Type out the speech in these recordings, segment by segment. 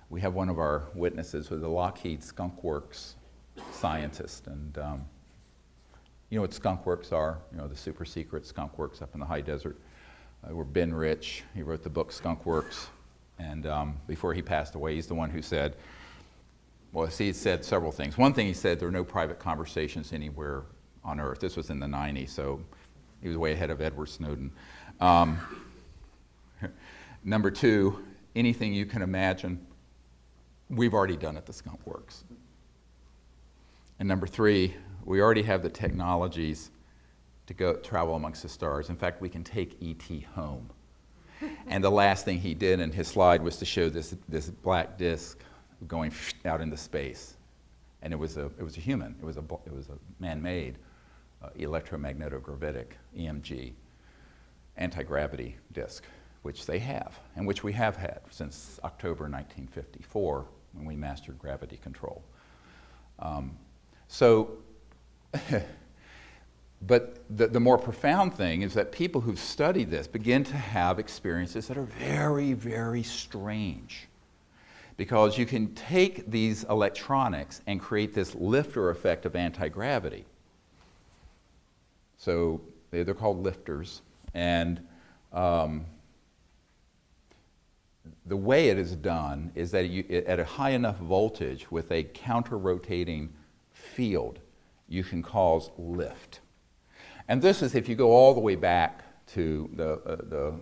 we have one of our witnesses with the Lockheed Skunk Works scientist, and you know what skunk works are, you know, the super secret skunk works up in the high desert. Where Ben Rich, he wrote the book Skunk Works, and before he passed away, he's the one who said, well, he said several things. One thing he said, there are no private conversations anywhere on Earth. This was in the 90s, so he was way ahead of Edward Snowden. Number two, anything you can imagine, we've already done at the Skunk Works. And number three, we already have the technologies to go travel amongst the stars. In fact, we can take ET home. And the last thing he did in his slide was to show this black disk going out into space. And it was a human. It was a man-made electromagnetogravitic, EMG, anti-gravity disk, which they have, and which we have had since October 1954, when we mastered gravity control. But the more profound thing is that people who've studied this begin to have experiences that are very, very strange. Because you can take these electronics and create this lifter effect of anti-gravity. So they're called lifters. And the way it is done is that at a high enough voltage with a counter-rotating field, you can cause lift. And this is if you go all the way back to the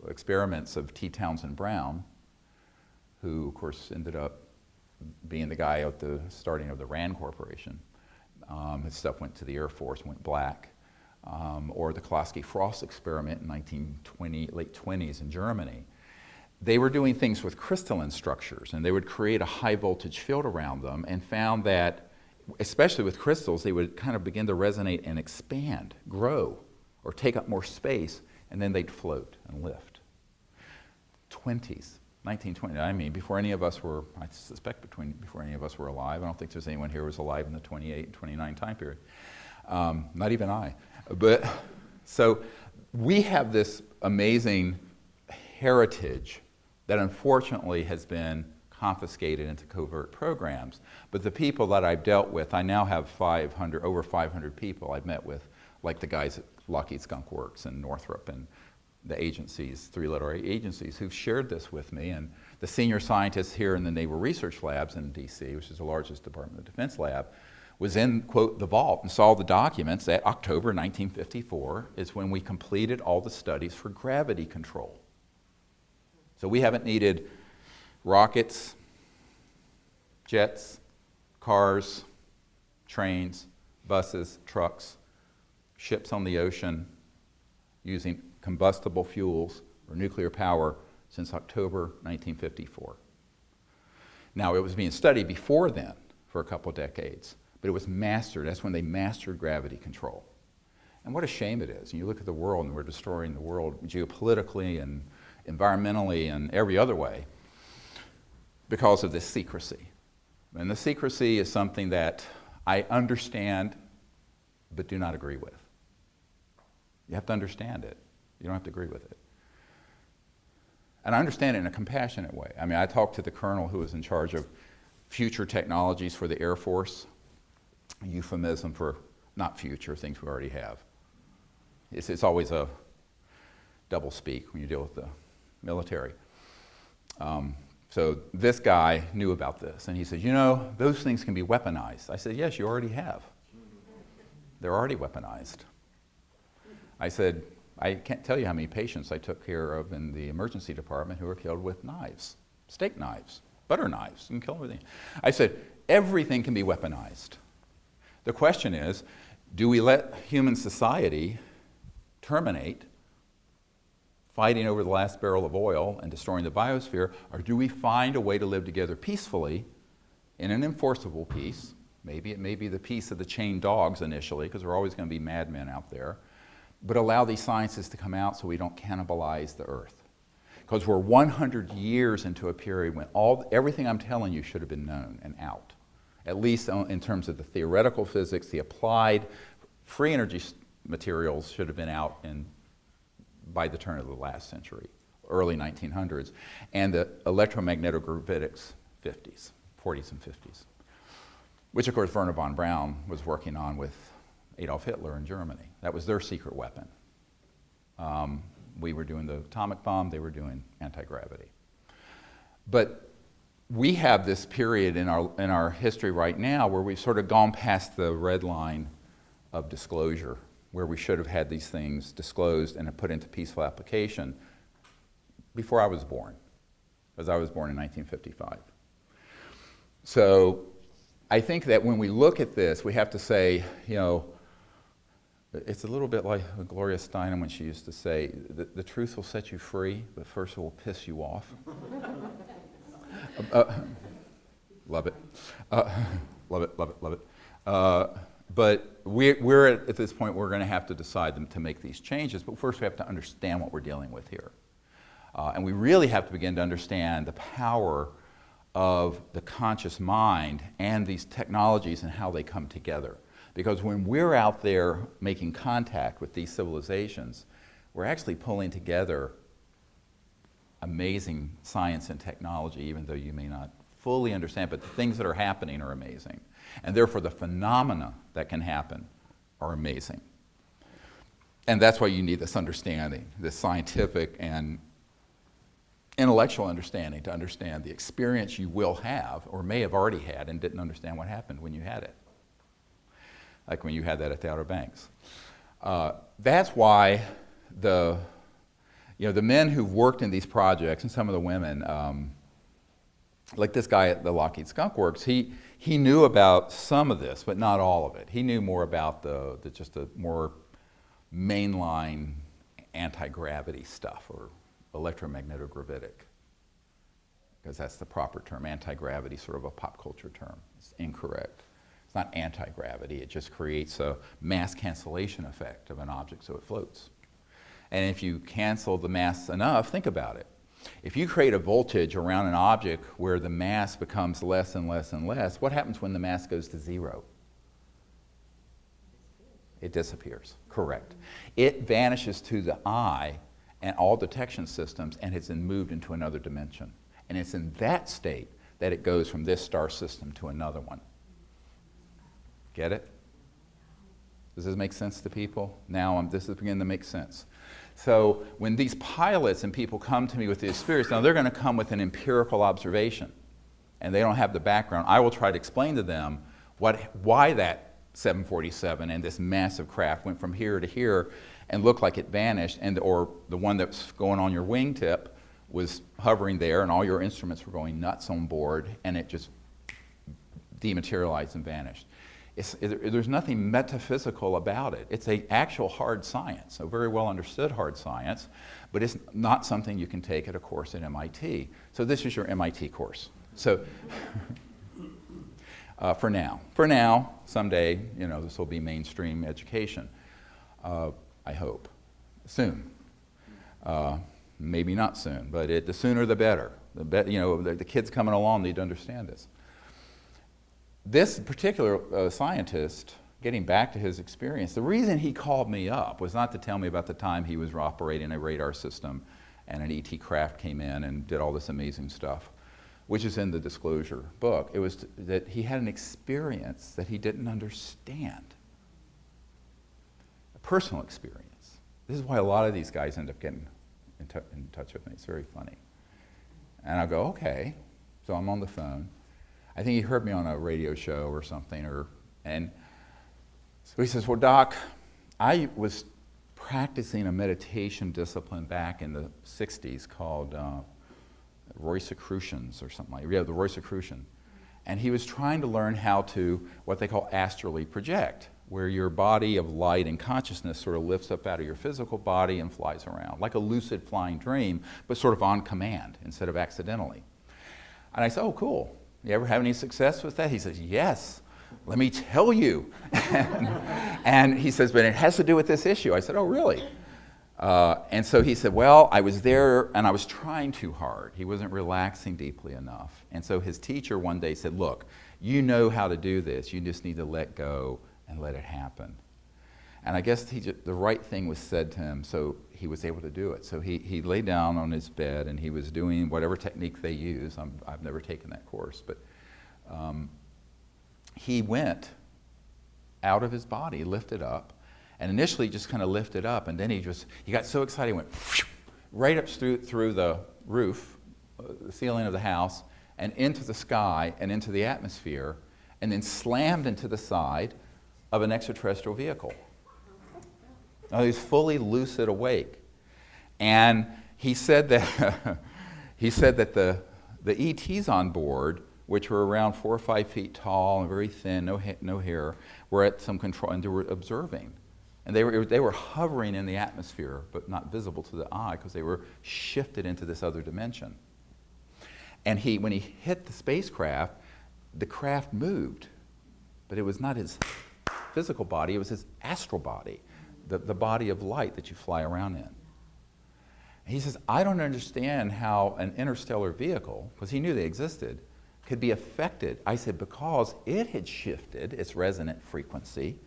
experiments of T. Townsend Brown, who, of course, ended up being the guy at the starting of the RAND Corporation. His stuff went to the Air Force, went black. Or the Klossky-Frost experiment in late 20s in Germany. They were doing things with crystalline structures, and they would create a high voltage field around them, and found that, especially with crystals, they would kind of begin to resonate and expand, grow, or take up more space, and then they'd float and lift. 1920, I mean, before any of us were, I suspect before any of us were alive. I don't think there's anyone here who was alive in the 28 and 29 time period. Not even I. But, so we have this amazing heritage that unfortunately has been confiscated into covert programs. But the people that I've dealt with, I now have over 500 people I've met with, like the guys at Lockheed Skunk Works and Northrop and the agencies, three-letter agencies, who've shared this with me. And the senior scientist here in the Naval Research Labs in DC, which is the largest Department of Defense lab, was in, quote, the vault and saw the documents that October 1954 is when we completed all the studies for gravity control. So we haven't needed rockets, jets, cars, trains, buses, trucks, ships on the ocean using combustible fuels or nuclear power since October 1954. Now, it was being studied before then for a couple decades, but it was mastered. That's when they mastered gravity control. And what a shame it is. You look at the world, and we're destroying the world geopolitically and environmentally and every other way because of this secrecy. And the secrecy is something that I understand but do not agree with. You have to understand it. You don't have to agree with it. And I understand it in a compassionate way. I mean, I talked to the colonel who was in charge of future technologies for the Air Force, a euphemism for not future, things we already have. It's always a double speak when you deal with the military. So this guy knew about this, and he said, you know, those things can be weaponized. I said, yes, you already have. They're already weaponized. I said, I can't tell you how many patients I took care of in the emergency department who were killed with knives, steak knives, butter knives, you can kill everything. I said, everything can be weaponized. The question is, do we let human society terminate fighting over the last barrel of oil and destroying the biosphere, or do we find a way to live together peacefully in an enforceable peace? Maybe it may be the peace of the chained dogs initially, because there are always going to be madmen out there, but allow these sciences to come out so we don't cannibalize the earth. Because we're 100 years into a period when everything I'm telling you should have been known and out, at least in terms of the theoretical physics, the applied free energy materials should have been out by the turn of the last century, early 1900s, and the electromagnetogravitics, 40s and 50s, which of course Werner von Braun was working on with Adolf Hitler in Germany. That was their secret weapon. We were doing the atomic bomb, they were doing anti-gravity. But we have this period in our history right now where we've sort of gone past the red line of disclosure, where we should have had these things disclosed and put into peaceful application before I was born, because I was born in 1955. So I think that when we look at this, we have to say, you know, it's a little bit like Gloria Steinem when she used to say, the truth will set you free, but first it will piss you off. Love it. Love it, love it, love it. But we're at this point, we're going to have to decide to make these changes, but first we have to understand what we're dealing with here. And we really have to begin to understand the power of the conscious mind and these technologies and how they come together. Because when we're out there making contact with these civilizations, we're actually pulling together amazing science and technology, even though you may not fully understand, but the things that are happening are amazing. And therefore the phenomena that can happen are amazing. And that's why you need this understanding, this scientific and intellectual understanding to understand the experience you will have or may have already had and didn't understand what happened when you had it. Like when you had that at the Outer Banks. That's why the men who've worked in these projects and some of the women, like this guy at the Lockheed Skunk Works, he knew about some of this, but not all of it. He knew more about just the more mainline anti-gravity stuff, or electromagnetogravitic, because that's the proper term. Anti-gravity, sort of a pop culture term. It's incorrect. It's not anti-gravity, it just creates a mass cancellation effect of an object so it floats. And if you cancel the mass enough, think about it. If you create a voltage around an object where the mass becomes less and less and less, what happens when the mass goes to zero? It disappears, correct. It vanishes to the eye and all detection systems, and it's then moved into another dimension. And it's in that state that it goes from this star system to another one. Get it? Does this make sense to people? Now this is beginning to make sense. So when these pilots and people come to me with the experience, now they're going to come with an empirical observation, and they don't have the background. I will try to explain to them why that 747 and this massive craft went from here to here and looked like it vanished, or the one that's going on your wingtip was hovering there and all your instruments were going nuts on board and it just dematerialized and vanished. There's nothing metaphysical about it. It's an actual hard science, a very well understood hard science, but it's not something you can take at a course at MIT. So this is your MIT course. So for now, someday, this will be mainstream education. I hope. Soon. Maybe not soon, but the sooner the better. The kids coming along need to understand this. This particular scientist, getting back to his experience, the reason he called me up was not to tell me about the time he was operating a radar system and an ET craft came in and did all this amazing stuff, which is in the disclosure book. It was that he had an experience that he didn't understand. A personal experience. This is why a lot of these guys end up getting in touch with me. It's very funny. And I'll go, okay. So I'm on the phone. I think he heard me on a radio show or something, and so he says, well, Doc, I was practicing a meditation discipline back in the 60s called Rosicrucians or something like that. Yeah, the Rosicrucian. And he was trying to learn how to, what they call astrally project, where your body of light and consciousness sort of lifts up out of your physical body and flies around, like a lucid flying dream, but sort of on command instead of accidentally. And I said, oh, cool. You ever have any success with that? He says, yes, let me tell you. And he says, but it has to do with this issue. I said, oh, really? And so he said, well, I was there and I was trying too hard. He wasn't relaxing deeply enough. And so his teacher one day said, look, you know how to do this. You just need to let go and let it happen. And I guess the right thing was said to him. So he was able to do it. So he lay down on his bed and he was doing whatever technique they use. I've never taken that course, but he went out of his body, lifted up, and initially just kind of lifted up, and then he got so excited, he went right up through the roof, the ceiling of the house, and into the sky and into the atmosphere, and then slammed into the side of an extraterrestrial vehicle. Now, he's fully lucid awake. And he said that the ETs on board, which were around 4 or 5 feet tall and very thin, no hair, were at some control, and they were observing. And they were hovering in the atmosphere, but not visible to the eye because they were shifted into this other dimension. And when he hit the spacecraft, the craft moved, but it was not his physical body, it was his astral body, the body of light that you fly around in. And he says, I don't understand how an interstellar vehicle, because he knew they existed, could be affected. I said, because it had shifted its resonant frequency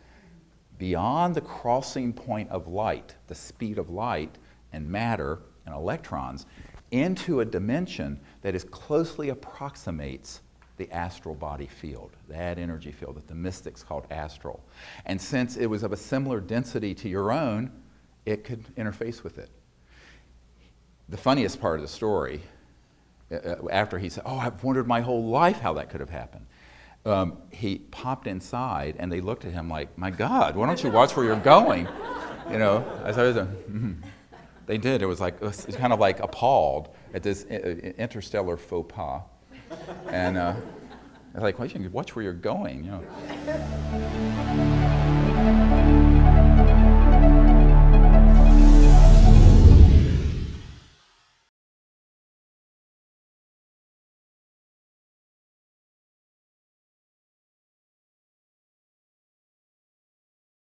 beyond the crossing point of light, the speed of light and matter and electrons, into a dimension that closely approximates the astral body field, that energy field that the mystics called astral. And since it was of a similar density to your own, it could interface with it. The funniest part of the story, after he said, I've wondered my whole life how that could have happened. He popped inside and they looked at him like, my God, why don't you watch where you're going? As I was they did. It was kind of like appalled at this interstellar faux pas. And like, well, you can watch where you're going,